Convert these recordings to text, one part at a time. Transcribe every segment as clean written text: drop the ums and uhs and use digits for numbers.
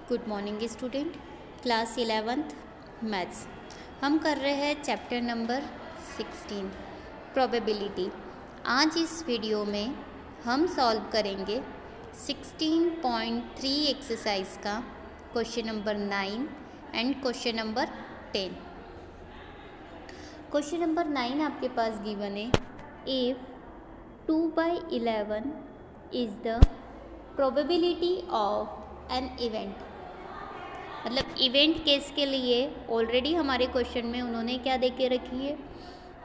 Good morning student. Class 11th maths हम कर रहे हैं चैप्टर नंबर 16 प्रोबेबिलिटी। आज इस वीडियो में हम सॉल्व करेंगे 16.3 एक्सरसाइज का question number 9 and question number 10। Question number 9 आपके पास गिवन है, if 2/11 is the probability of an event. मतलब इवेंट केस के लिए ऑलरेडी हमारे क्वेश्चन में उन्होंने क्या दे के रखी है,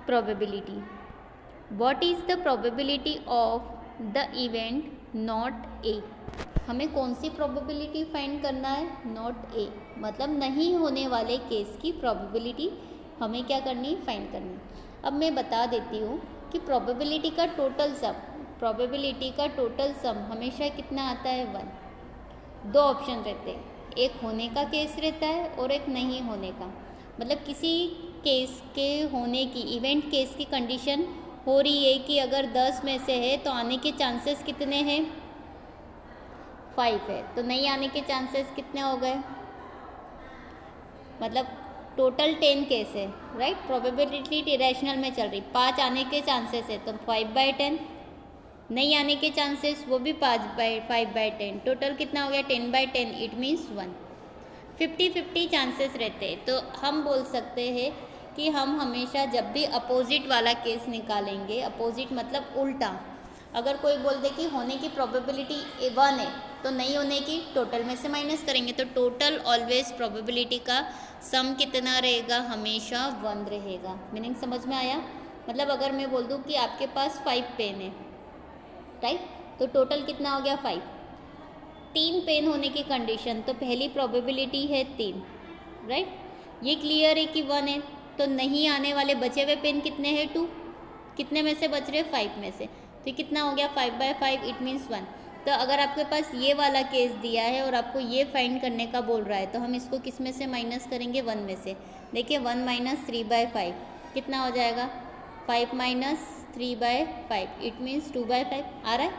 probability. What is the probability of the event not a. हमें कौन सी प्रोबेबिलिटी फाइंड करना है, नॉट ए, मतलब नहीं होने वाले केस की प्रोबेबिलिटी हमें क्या करनी है, फाइंड करनी है। अब मैं बता देती हूँ कि प्रोबेबिलिटी का टोटल सम हमेशा कितना आता है, 1। दो ऑप्शन रहते हैं, एक होने का केस रहता है और एक नहीं होने का। मतलब किसी केस के होने की, इवेंट केस की कंडीशन हो रही है कि अगर 10 में से है तो आने के चांसेस कितने हैं, 5 है, तो नहीं आने के चांसेस कितने हो गए, मतलब टोटल 10 केस है, राइट। प्रोबेबिलिटी इरेशनल में चल रही, 5 आने के चांसेस है तो 5/10, नहीं आने के चांसेस वो भी 5/10, टोटल कितना हो गया, 10/10, इट मीन्स 1। 50-50 चांसेस रहते हैं। तो हम बोल सकते हैं कि हम हमेशा जब भी अपोजिट वाला केस निकालेंगे, अपोजिट मतलब उल्टा, अगर कोई बोल दे कि होने की प्रोबेबिलिटी 1 है तो नहीं होने की टोटल में से माइनस करेंगे, तो टोटल ऑलवेज प्रोबेबिलिटी का सम कितना रहेगा, हमेशा 1 रहेगा। मीनिंग समझ में आया। मतलब अगर मैं बोल दूँ कि आपके पास 5 पेन है, राइट, तो टोटल कितना हो गया, 5। 3 पेन होने की कंडीशन, तो पहली प्रोबेबिलिटी है 3, राइट। ये क्लियर है कि 1 है, तो नहीं आने वाले बचे हुए पेन कितने हैं, 2। कितने में से बच रहे, 5 में से, तो कितना हो गया, 5/5, इट मीन्स 1। तो अगर आपके पास ये वाला केस दिया है और आपको ये फाइंड करने का बोल रहा है, तो हम इसको किस में से माइनस करेंगे, 1 में से। देखिए 1 - 3/5 कितना हो जाएगा, 5 - 3/5, इट मीन्स 2/5 आ रहा है।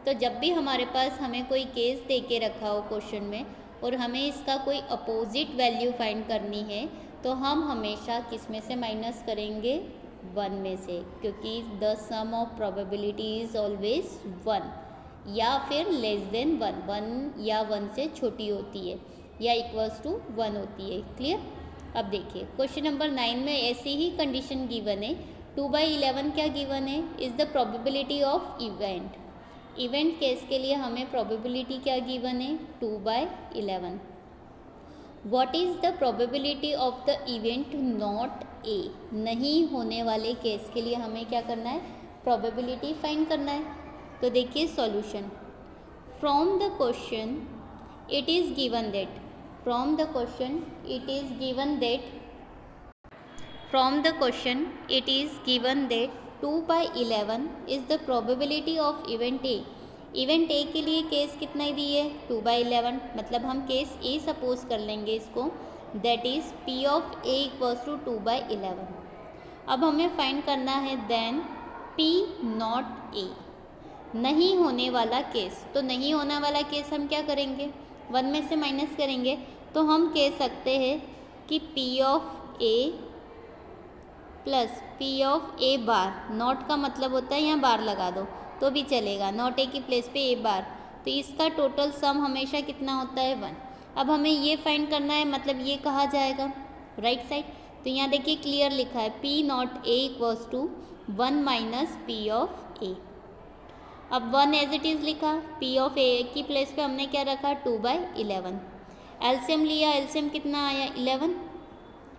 तो जब भी हमारे पास हमें कोई केस दे के रखा हो क्वेश्चन में और हमें इसका कोई अपोजिट वैल्यू फाइंड करनी है, तो हम हमेशा किस में से माइनस करेंगे, 1 में से, क्योंकि the sum of probability is always 1 या फिर लेस देन 1 या 1 से छोटी होती है या इक्वल्स टू 1 होती है। क्लियर। अब देखिए क्वेश्चन नंबर 9 में ऐसी ही कंडीशन गिवन है। 2/11 क्या गिवन है, is the probability of event. Event case के लिए हमें प्रोबेबिलिटी क्या गिवन है, 2/11। What is the probability of the event not a. नहीं होने वाले केस के लिए हमें क्या करना है, प्रोबेबिलिटी फाइंड करना है। तो देखिए solution. From the question it is given that, from the question it is given that, from the question it is given that 2/11 is the probability of event A. Event A के लिए case कितना ही दी है, 2/11, मतलब हम case A suppose कर लेंगे इसको, that is P of A equals to 2/11। अब हमें फाइंड करना है देन पी नॉट ए, नहीं होने वाला केस। तो नहीं होने वाला केस हम क्या करेंगे, 1 में से माइनस करेंगे। तो हम कह सकते हैं कि P of A plus P of A bar, not का मतलब होता है यहाँ बार लगा दो तो भी चलेगा, नॉट ए की प्लेस पे ए बार, तो इसका टोटल सम हमेशा कितना होता है, 1। अब हमें ये फाइंड करना है, मतलब ये कहा जाएगा राइट साइड। तो यहाँ देखिए क्लियर लिखा है, P not A equals to 1 minus P of A. अब 1 एज इट इज़ लिखा, पी ऑफ ए की प्लेस पे हमने क्या रखा, 2/11। एलसीएम लिया, एलसीएम कितना आया, 11,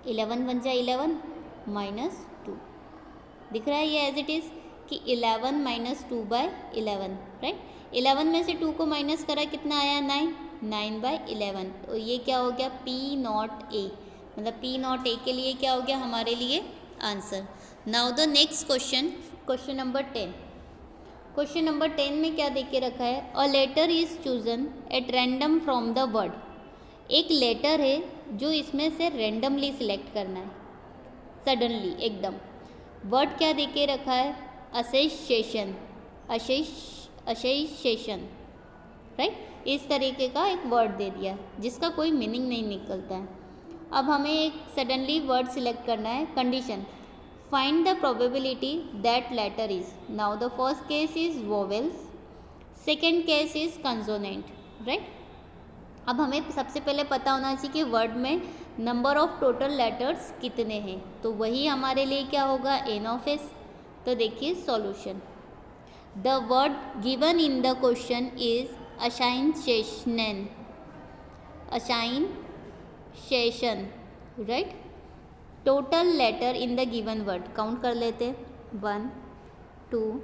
11 बन जाए 11 -2। दिख रहा है ये एज इट इज़ कि 11 - 2/11, राइट। 11 में से 2 को माइनस करा, कितना आया, 9, 9/11। तो ये क्या हो गया, पी नॉट ए, मतलब पी नॉट ए के लिए क्या हो गया हमारे लिए answer. Now the next question, question number 10। Question number 10 में क्या दे के रखा है, a letter is chosen at random from the word. एक लेटर है जो इसमें से रेंडमली सिलेक्ट करना है, सडनली एकदम। वर्ड क्या दे के रखा है, असेसेशन, असेसेशन, राइट। इस तरीके का एक वर्ड दे दिया जिसका कोई मीनिंग नहीं निकलता है। अब हमें एक सडनली वर्ड सिलेक्ट करना है। Condition, find the probability that letter is. Now the first case is vowels, second case is consonant, right. अब हमें सबसे पहले पता होना चाहिए कि वर्ड में नंबर ऑफ टोटल लेटर्स कितने हैं, तो वही हमारे लिए क्या होगा, एन ऑफ एस। तो देखिए solution, the word given in the question is assassination, assassination, right. Total letter in the given word count कर लेते, 1 2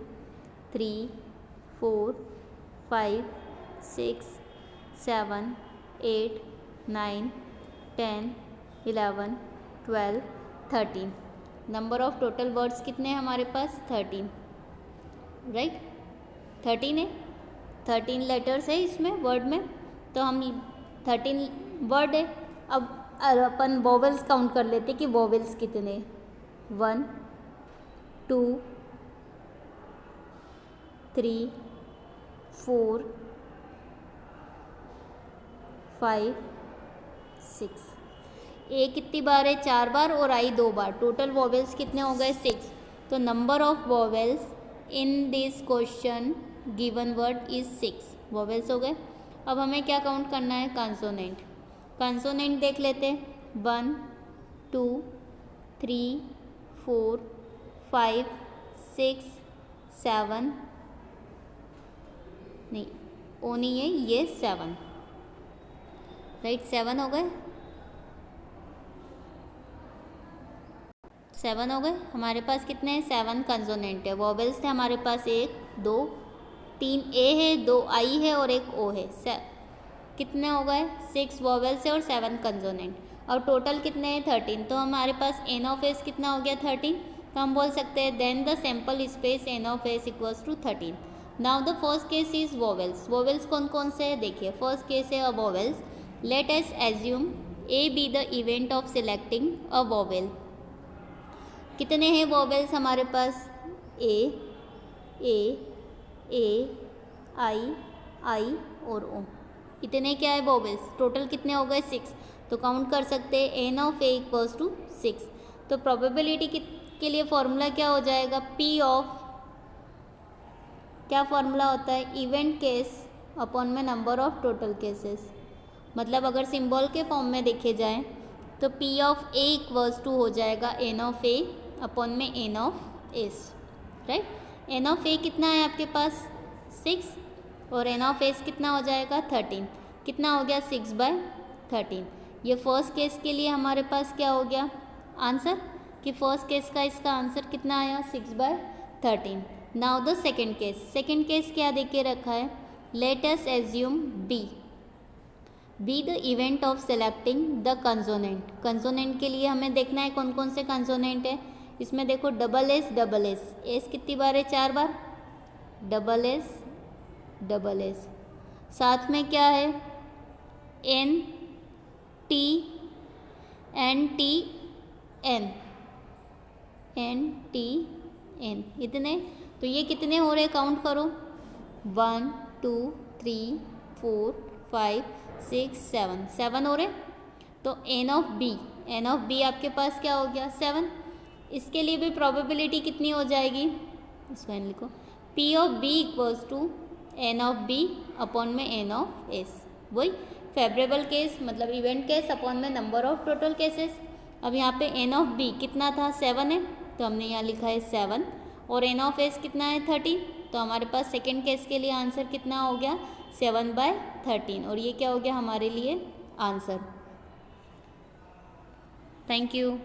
3 4 5 6 7 8 9 10 11 12 13। नंबर ऑफ टोटल वर्ड्स कितने हैं हमारे पास, 13, राइट। 13 है, 13 लेटर्स है इसमें वर्ड में, तो हम 13 वर्ड है। अब अपन वोवेल्स काउंट कर लेते कि वोवेल्स कितने, 1 2 3 4 5 6। ए कितनी बार है, 4 बार, और आई 2 बार। टोटल वोवेल्स कितने हो गए, 6। तो number of vowels in this question given word is 6 vowels हो गए। अब हमें क्या काउंट करना है, कंसोनेंट। कंसोनेंट देख लेते, 1 2 3 4 5 6 7, नहीं ओ नहीं है, ये 7, राइट। 7 हो गए, 7 हो गए। हमारे पास कितने हैं, 7 कंसोनेंट है। वोवेल्स थे हमारे पास 1 2 3 ए है, 2 आई है और 1 ओ है। कितने हो गए, 6 वोवेल्स है और 7 कंसोनेंट, और टोटल कितने हैं, 13। तो हमारे पास एन ऑफ एस कितना हो गया, 13। तो हम बोल सकते हैं then the sample space N of S equals to 13। Now the first case is vowels. Vowels कौन कौन से है, देखिए फर्स्ट केस है a vowels. Let us assume A be the event of selecting a vowel. कितने हैं vowels हमारे पास, ए आई और ओ, इतने क्या है वोवेल्स। टोटल कितने हो गए, 6। तो काउंट कर सकते हैं n of A equals to 6। तो प्रोबेबिलिटी के लिए फॉर्मूला क्या हो जाएगा, पी ऑफ, क्या फॉर्मूला होता है, इवेंट केस अपॉन में नंबर ऑफ टोटल केसेस। मतलब अगर सिंबल के फॉर्म में देखे जाएं तो P of A equals to हो जाएगा एन ऑफ ए अपॉन में N of S, right. N of A कितना है आपके पास, 6, और एन ऑफ एस कितना हो जाएगा, 13। कितना हो गया, 6/13। ये फर्स्ट केस के लिए हमारे पास क्या हो गया आंसर, कि फर्स्ट केस का इसका आंसर कितना आया, 6/13। Now the second case. Second case क्या दे के रखा है, late us assume B the event of selecting the consonant. Consonant के लिए हमें देखना है कौन कौन से कंसोनेंट है। इसमें देखो डबल एस, एस कितनी बार है, 4 बार, डबल एस। साथ में क्या है, एन टी एन, इतने। तो ये कितने हो रहे, काउंट करो, 1 2 3 4 5 6 7 हो रहे। तो एन ऑफ बी आपके पास क्या हो गया, 7। इसके लिए भी प्रोबेबिलिटी कितनी हो जाएगी, इसको एन लिखो, P of B equals to n of B upon में एन ऑफ एस। वही फेवरेबल केस मतलब इवेंट केस अपॉन में नंबर ऑफ टोटल केसेस। अब यहाँ पे एन ऑफ बी कितना था, 7 है, तो हमने यहाँ लिखा है 7, और एन ऑफ एस कितना है, 13। तो हमारे पास सेकेंड केस के लिए आंसर कितना हो गया, 7/13, और ये क्या हो गया हमारे लिए आंसर। Thank you.